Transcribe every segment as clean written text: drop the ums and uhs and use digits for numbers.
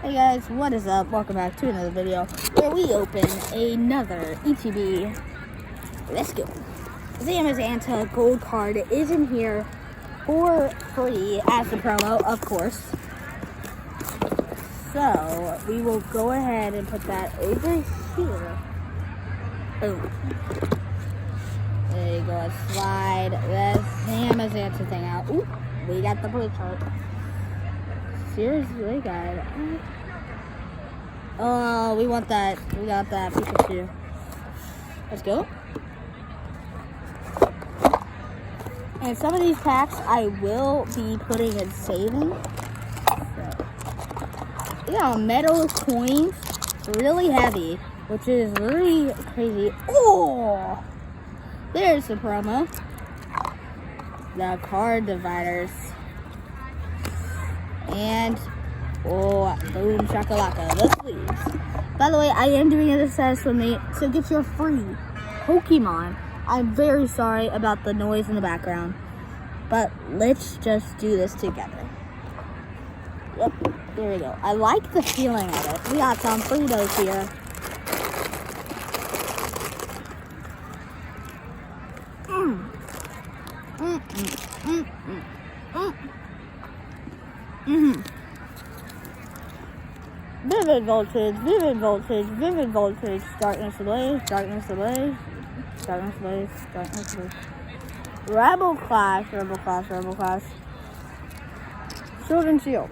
Hey guys, what is up? Welcome back to another video where we open another ETB. Let's go. Zamazanta gold card is in here for free as the promo, of course. So we will go ahead and put that over here. Boom. There you go. Slide the Zamazanta thing out. Ooh, we got the blue chart. Seriously, guys. Oh, we want that. We got that Pikachu. Let's go. And some of these packs I will be putting in saving. You got metal coins, really heavy, which is really crazy. Oh, there's the promo. The card dividers. And, oh, boom, shakalaka, the sleeves. By the way, I am doing it as for me to get your free Pokemon. I'm very sorry about the noise in the background, but let's just do this together. Yep, there we go. I like the feeling of it. We got some Fritos here. Vivid voltage, vivid voltage, vivid voltage, darkness ablaze, darkness ablaze, darkness ablaze, darkness ablaze. Rebel clash, rebel clash, rebel clash. Sword and shield.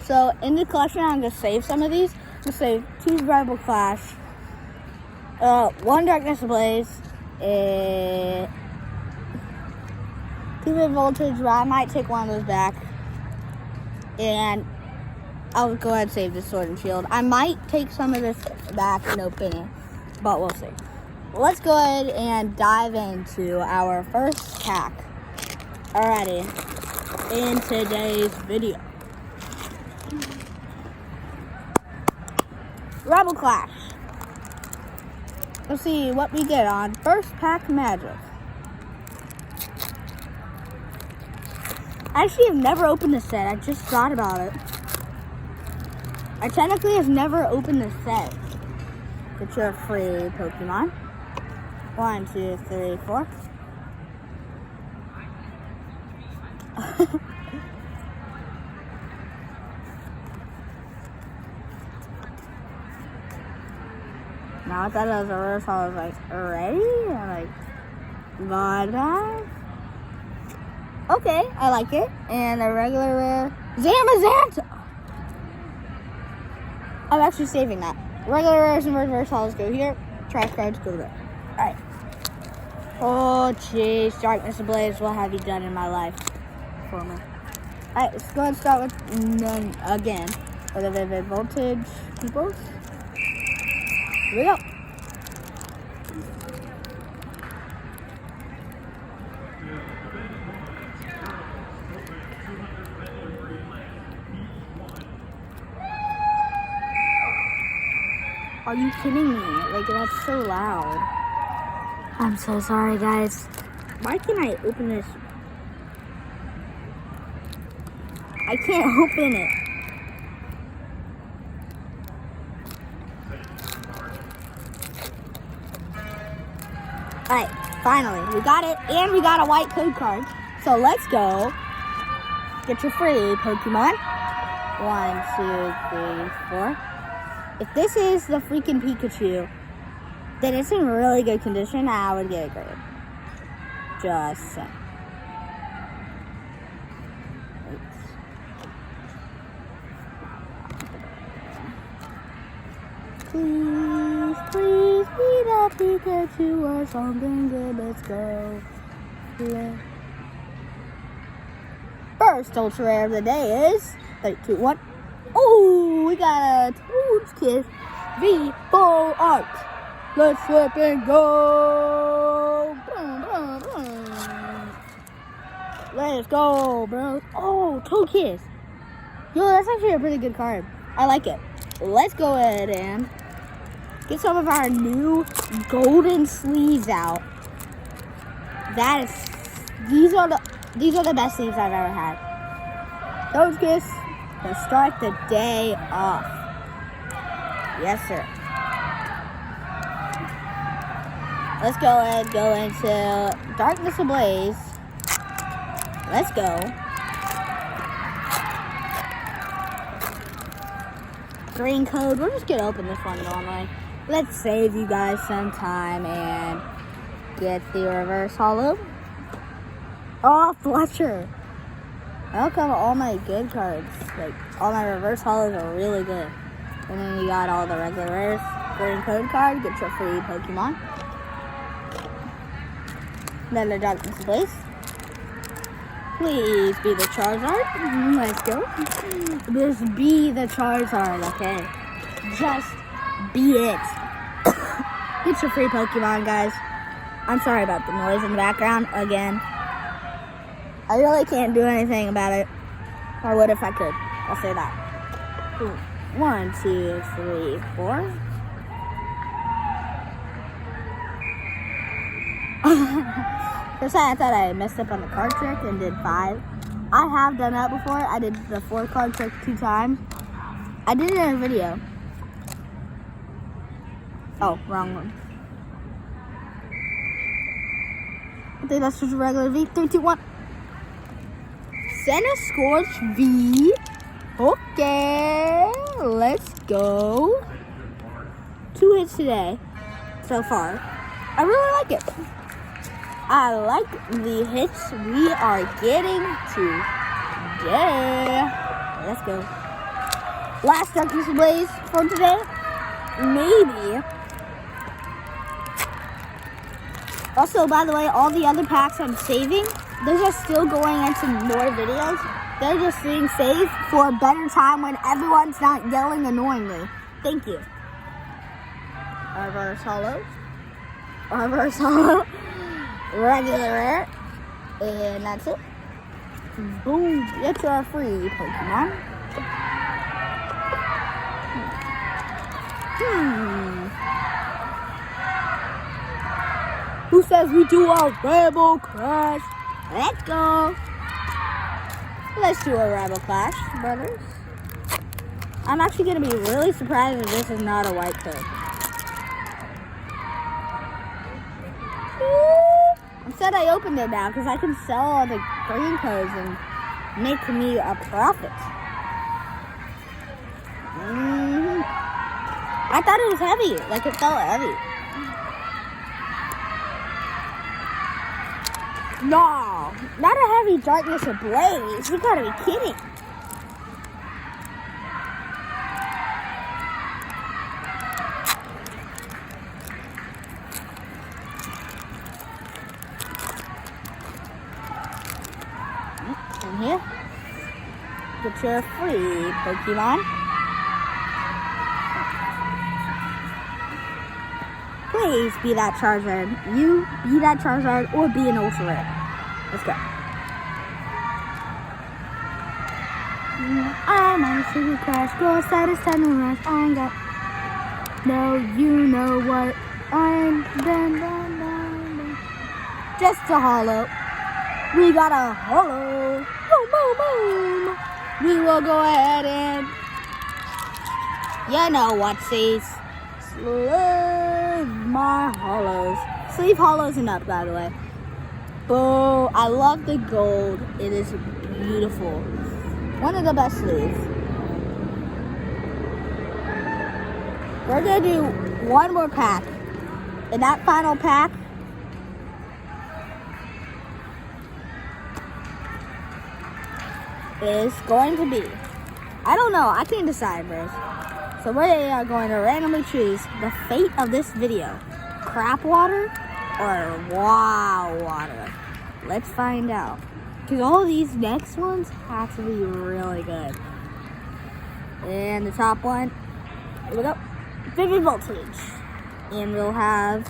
So in the collection, I'm gonna save some of these. I'm gonna save 2 rebel clash, 1 darkness ablaze, 2 vivid voltage. I might take one of those back. And I'll go ahead and save this sword and shield. I might take some of this back and open it, but we'll see. Let's go ahead and dive into our first pack. Alrighty, in today's video. Rebel Clash. Let's see what we get on first pack magic. I actually have never opened this set. I just thought about it. I technically have never opened this set. Get your free Pokemon. 1, 2, 3, 4. Now I thought it was a reverse. I was like, already? I'm like, goodbye. Okay, I like it. And a regular rare Zamazanta. I'm actually saving that. Regular rares and reverse hollows go here. Trash cards go there. Alright. Oh, jeez. Darkness Ablaze, what have you done in my life for me? Alright, let's go ahead and start with none again. For the vivid voltage peoples. Here we go. Are you kidding me? Like, that's so loud. I'm so sorry, guys. Why can't I open this? I can't open it. Alright, finally. We got it, and we got a white code card. So let's go. Get your free Pokemon. 1, 2, 3, 4. If this is the freaking Pikachu, then it's in really good condition. I would get a grade. Just saying. Please, please be the Pikachu or something good. Let's go. Yeah. First ultra rare of the day is 3, 2, 1. Oh, we got a Toad's V-Full Art. Let's flip and go. Boom, boom, boom. Let's go, bro. Oh, Toadkiss. Yo, that's actually a pretty good card. I like it. Let's go ahead and get some of our new golden sleeves out. These are the best sleeves I've ever had. Toad's Kiss to start the day off. Yes, sir. Let's go ahead, go into Darkness Ablaze. Let's go. Green code. We're just gonna open this one normally. Let's save you guys some time and get the reverse holo. Oh, Fletcher. How come all my good cards, like all my reverse holos, are really good? And then you got all the regular rares. Green code card, get your free Pokemon. Another Darkness Ablaze. Please be the Charizard. Let's go. Just be the Charizard, okay? Just be it. Get your free Pokemon, guys. I'm sorry about the noise in the background again. I really can't do anything about it. I would if I could. I'll say that. 1, 2, 3, 4. For a second, I thought I messed up on the card trick and did 5. I have done that before. I did the 4 card trick 2 times. I did it in a video. Oh, wrong one. I think that's just a regular V. 3, 2, 1. Center Scorch V. Okay, let's go. 2 hits today so far. I really like it. I like the hits we are getting today. Let's go. Last Darkness Ablaze for today. Maybe. Also, by the way, all the other packs I'm saving, those are still going into more videos. They're just being saved for a better time when everyone's not yelling annoyingly. Thank you. Reverse holo. Reverse holo. Regular rare. And that's it. Boom. Get your free Pokemon. Who says we do a Rebel Clash? Let's go. Let's do a Rebel Clash, brothers. I'm actually going to be really surprised if this is not a white code. I'm sad I opened it now because I can sell all the green codes and make me a profit. I thought it was heavy, like it felt heavy. No, not a heavy Darkness Ablaze. You gotta be kidding. In here, get your free Pokemon. Please be that Charizard. You be that Charizard or be an Ultra Rare. Let's go. I'm on a super crash. Go outside, it's time to rush. I ain't got. No, you know what? I'm done. Just a holo. We got a holo. Boom, boom, boom. We will go ahead and. You know what, sees. Sleeve my holos. Sleeve holos enough, by the way. Oh, I love the gold. It is beautiful. One of the best sleeves. We're gonna do one more pack. And that final pack is going to be, I don't know, I can't decide, bros. So we are going to randomly choose the fate of this video. Crap water or wow water? Let's find out. Because all of these next ones have to be really good. And the top one, here we go. Vivid Voltage. And we'll have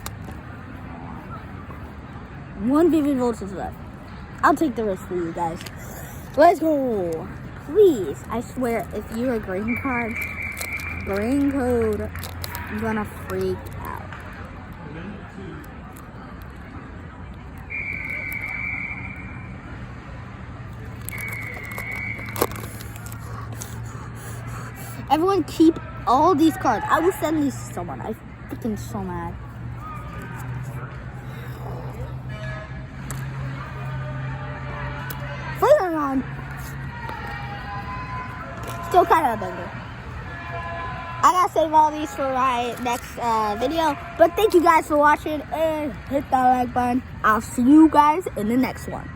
1 Vivid Voltage left. I'll take the risk for you guys. Let's go. Please, I swear, if you're a green card, green code, I'm gonna freak out. Everyone keep all these cards. I will send these to someone. I'm freaking so mad. Further on. Still kind of a banger. I gotta save all these for my next video. But thank you guys for watching and hit that like button. I'll see you guys in the next one.